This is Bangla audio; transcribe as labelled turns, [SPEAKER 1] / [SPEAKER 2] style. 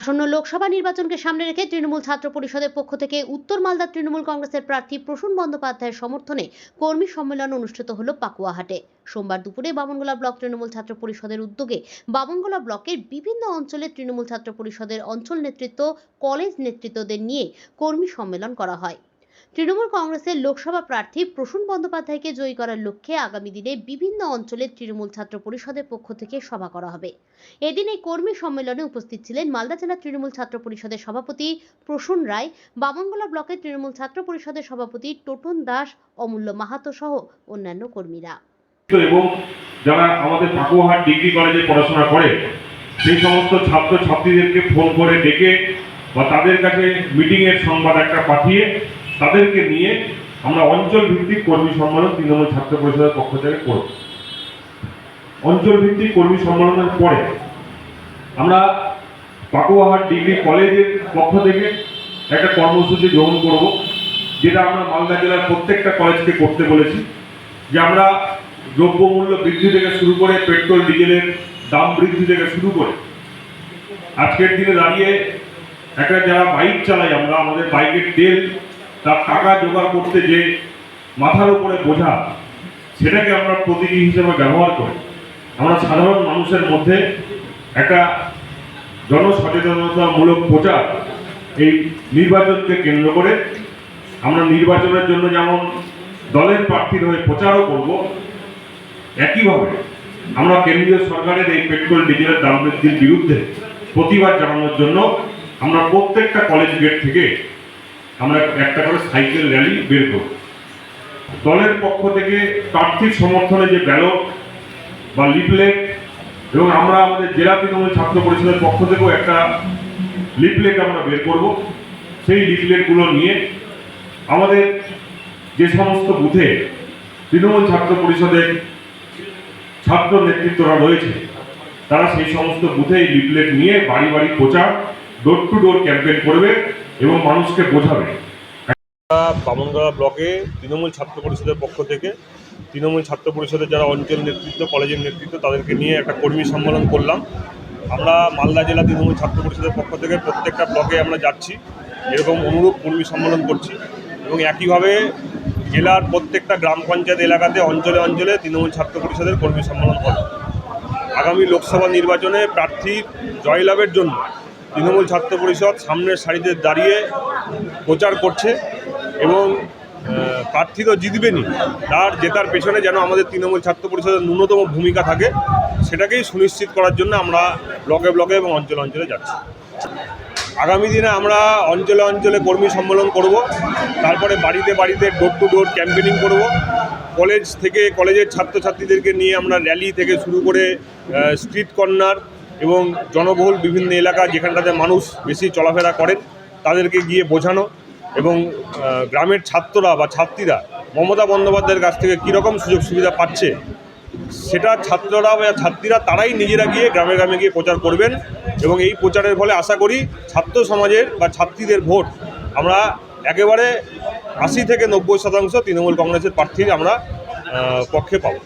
[SPEAKER 1] আসন্ন লোকসভা নির্বাচনকে সামনে রেখে তৃণমূল ছাত্র পরিষদের পক্ষ থেকে উত্তর মালদা তৃণমূল কংগ্রেসের প্রার্থী প্রসূন বন্দ্যোপাধ্যায়ের সমর্থনে কর্মী সম্মেলন অনুষ্ঠিত হলো পাকুয়াহাটে। সোমবার দুপুরে বামনগোলা ব্লক তৃণমূল ছাত্র পরিষদের উদ্যোগে বামনগোলা ব্লকের বিভিন্ন অঞ্চলে তৃণমূল ছাত্র পরিষদের অঞ্চল নেতৃত্ব, কলেজ নেতৃত্বদের নিয়ে কর্মী সম্মেলন করা হয়। তৃণমূল কংগ্রেসের লোকসভা প্রার্থী প্রসূন বন্দ্যোপাধ্যায়কে জয়ী করার লক্ষ্যে আগামী দিনে বিভিন্ন অঞ্চলে তৃণমূল ছাত্র পরিষদের পক্ষ থেকে সভা করা হবে। এদিন এই কর্মী সম্মেলনে উপস্থিত ছিলেন মালদা জেলা তৃণমূল ছাত্র পরিষদের সভাপতি প্রসূন রায়, বামনগোলা ব্লকের তৃণমূল ছাত্র পরিষদের সভাপতি টোটন দাস, অমূল্য মাহাতো সহ অন্যান্য কর্মীরা।
[SPEAKER 2] এবং যারা আমাদের পাকুয়াহাট ডিগ্রি কলেজে পড়াশোনা করে সেই সমস্ত ছাত্র ছাত্রীদেরকে ফোন করে ডেকে বা তাদের কাছে মিটিং এর সংবাদ একটা পাঠিয়ে তাদেরকে নিয়ে আমরা অঞ্চল ভিত্তিক কর্মী সম্মেলন তৃণমূল ছাত্র পরিষদের পক্ষ থেকে করব। অঞ্চল ভিত্তিক কর্মী সম্মেলনের পরে আমরা পাকুয়াহাট ডিগ্রি কলেজের পক্ষ থেকে একটা কর্মসূচি গ্রহণ করব, যেটা আমরা মালদা জেলার প্রত্যেকটা কলেজকে করতে বলেছি। যে আমরা দ্রব্যমূল্য বৃদ্ধি থেকে শুরু করে পেট্রোল ডিজেলের দাম বৃদ্ধি থেকে শুরু করে আজকের দিনে দাঁড়িয়ে একটা যারা বাইক চালাই আমরা, আমাদের বাইকের তেল তার টাকা জোগাড় করতে যে মাথার উপরে বোঝা, সেটাকে আমরা প্রতীকী হিসেবে ব্যবহার করে আমরা সাধারণ মানুষের মধ্যে একটা জনসচেতনতামূলক প্রচার এই নির্বাচনকে কেন্দ্র করে আমরা নির্বাচনের জন্য যেমন দলের প্রার্থীর হয়ে প্রচারও করব, একইভাবে আমরা কেন্দ্রীয় সরকারের এই পেট্রোল ডিজেলের দাম বৃদ্ধির বিরুদ্ধে প্রতিবাদ জানানোর জন্য আমরা প্রত্যেকটা কলেজ গেট থেকে আমরা একটা করে সাইকেল র্যালি বের করব। দলের পক্ষ থেকে প্রার্থীর সমর্থনে যে ব্যালট বা লিফলেট, এবং আমরা আমাদের জেলা তৃণমূল ছাত্র পরিষদের পক্ষ থেকেও একটা লিফলেট আমরা বের করব। সেই লিফলেটগুলো নিয়ে আমাদের যে সমস্ত বুথে তৃণমূল ছাত্র পরিষদের ছাত্র নেতৃত্বরা রয়েছে তারা সেই সমস্ত বুথে লিফলেট নিয়ে বাড়ি বাড়ি প্রচার, ডোর টু ডোর ক্যাম্পেইন করবে এবং মানুষকে বোঝাবে।
[SPEAKER 3] বামনগোলা ব্লকে তৃণমূল ছাত্র পরিষদের পক্ষ থেকে তৃণমূল ছাত্র পরিষদের যারা অঞ্চল নেতৃত্ব, কলেজের নেতৃত্ব, তাদেরকে নিয়ে একটা কর্মী সম্মেলন করলাম। আমরা মালদা জেলা তৃণমূল ছাত্র পরিষদের পক্ষ থেকে প্রত্যেকটা ব্লকে আমরা যাচ্ছি, এরকম অনুরূপ কর্মী সম্মেলন করছি এবং একইভাবে জেলার প্রত্যেকটা গ্রাম পঞ্চায়েত এলাকাতে অঞ্চলে অঞ্চলে তৃণমূল ছাত্র পরিষদের কর্মী সম্মেলন হবে। আগামী লোকসভা নির্বাচনে প্রার্থীর জয়লাভের জন্য তৃণমূল ছাত্র পরিষদ সামনের সারিতে দাঁড়িয়ে প্রচার করছে এবং প্রার্থী তো জিতবেনই, তার জেতার পেছনে যেন আমাদের তৃণমূল ছাত্র পরিষদের ন্যূনতম ভূমিকা থাকে, সেটাকেই সুনিশ্চিত করার জন্য আমরা ব্লকে ব্লকে এবং অঞ্চলে অঞ্চলে যাচ্ছি। আগামী দিনে আমরা অঞ্চলে অঞ্চলে কর্মী সম্মেলন করব, তারপরে বাড়িতে বাড়িতে ডোর টু ডোর ক্যাম্পেনিং করব। কলেজ থেকে কলেজের ছাত্রছাত্রীদেরকে নিয়ে আমরা র্যালি থেকে শুরু করে স্ট্রিট কর্নার এবং জনবহুল বিভিন্ন এলাকা যেখানটাতে মানুষ বেশি চলাফেরা করেন তাদেরকে গিয়ে বোঝানো এবং গ্রামের ছাত্ররা বা ছাত্রীরা মমতা বন্দ্যোপাধ্যায়ের কাছ থেকে কীরকম সুযোগ সুবিধা পাচ্ছে সেটা ছাত্ররা বা ছাত্রীরা তারাই নিজেরা গিয়ে গ্রামে গ্রামে গিয়ে প্রচার করবেন এবং এই প্রচারের ফলে আশা করি ছাত্র সমাজের বা ছাত্রীদের ভোট আমরা একেবারে 80 থেকে 90% তৃণমূল কংগ্রেসের প্রার্থীর আমরা পক্ষে পাবো।